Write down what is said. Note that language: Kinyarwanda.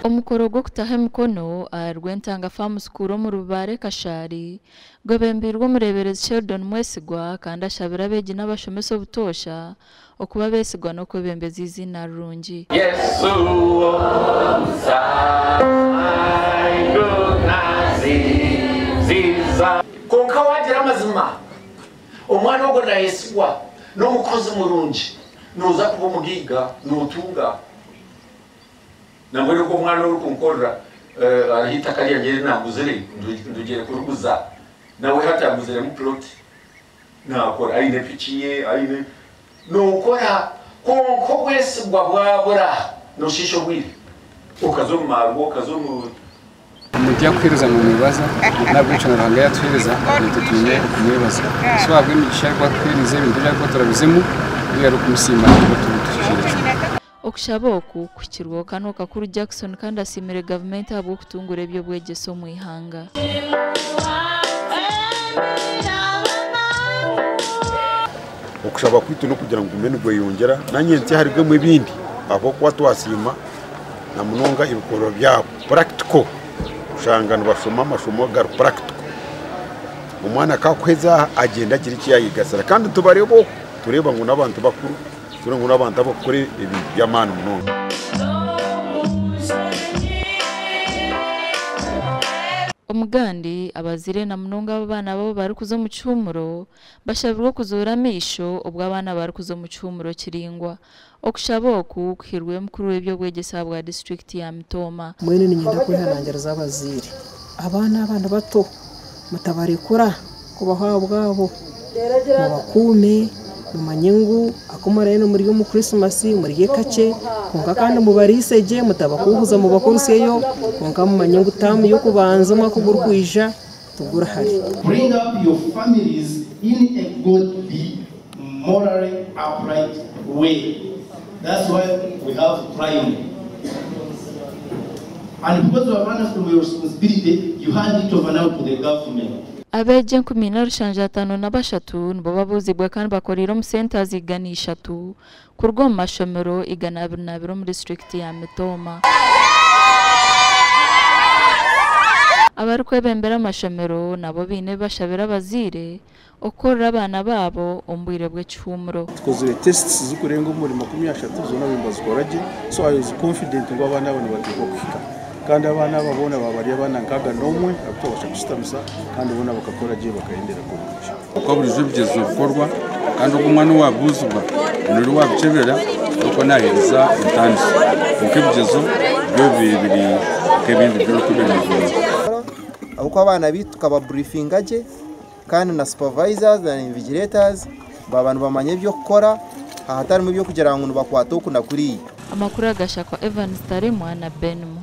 Omukoro gwo kutaha emikono rw'Entanga Farm School mu Rubare Kashari gwebembirwe omureberezi Sheldon Mwesigwa kandi ashabira abeegi n'abashomesa obutosha okuba beesigwa n'okwebembeza izina rirungi. Yesu konka wagira amazima omwana ogwo nayesigwa n'omukozi murungi noza kuba omugiiga notunga nambwira ko omwana uri kunkorera ahita kariya ngere naguzire ndugere kuruguza nawe hataguzire mu plot nakora aine piki ye aine nokora konko bwesigwa bwabura noshisho bwire ukazo mu marwo ukazo mu Mutia kwiriza mu mibaza nabwico naranga yatwiriza tutumye kumwibaza swabwe imigisha kwa kwiriza ibintu byako turabizimu biyari kumusima tutushirije okushaba oku kukirwa kano kakuru Jackson kandi asimire government abo kutungura ebyo bwegeso mu ihanga. Okushaba kwitu no kugira ngo umene gwe yongera nanye nti haribwe mu bindi abo kwa twasima na munonga ibikoro byabo practical ushanga nbashoma amashomo gar practical umwana kakweza agenda kiri kiyayigasara kandi tubarebo tureba ngo nabantu bakuru turengo n'abantu abakore ibi by'amana munonga. Omugandi abazire na munonga abana babo bari kuzo mu cyumuro bashabirwa kuzura amisho ubwo abana bari kuzo mu cyumuro kiringwa okushaba oku kuhirwe mukuru w'ebyo bwegesa bwa district ya Mitoma. Mwene ni nyinda kwihanangera z'abazire abana bato mutabarekura kubaho bwabo mubakume mumanyengu akomarene muri mu Christmas muri yekache konka kandi mubariseje mutabakuhuza mu bakoruseyo konka mu manyengu tamu yo kubanza mwako burkwija tugura hari. Bring up your families in a good, morally upright way. That's why we have primary. And because you are running from your responsibility, you hand it over now to the government. Abeje 15 na bashatu nibo babuzibwa kandi bakorera mu center zigana 3 kurwo mu mashomero igana 22 mu district ya Mitoma. Abari kwebembera amashomero nabo bine bashabira abazire okorera abana babo ombwire bwe cyumuro. Tukozere tests zikurenga muri 30 zona bimbazikoraje so I was confident ngo abana bano bagiye kufika kandi abana babona babari abana nkaga nomwe akutobasha gustamisa kandi ubona bakakora je bakaendera ko muco uko buri zibyezo bikorwa kandi uko umwana wabuzwa nuri wabicebera uko naheza intanzi uko ibyezo byo bibiri kebindi byo kubemeza uko abana bituka briefing aje kandi na supervisors na invigilators babantu bamanye byo gukora ahatari mu byo kugira ngo bakwata uko nakuri amakuru agashaka Evans Tarimwa na Benmo.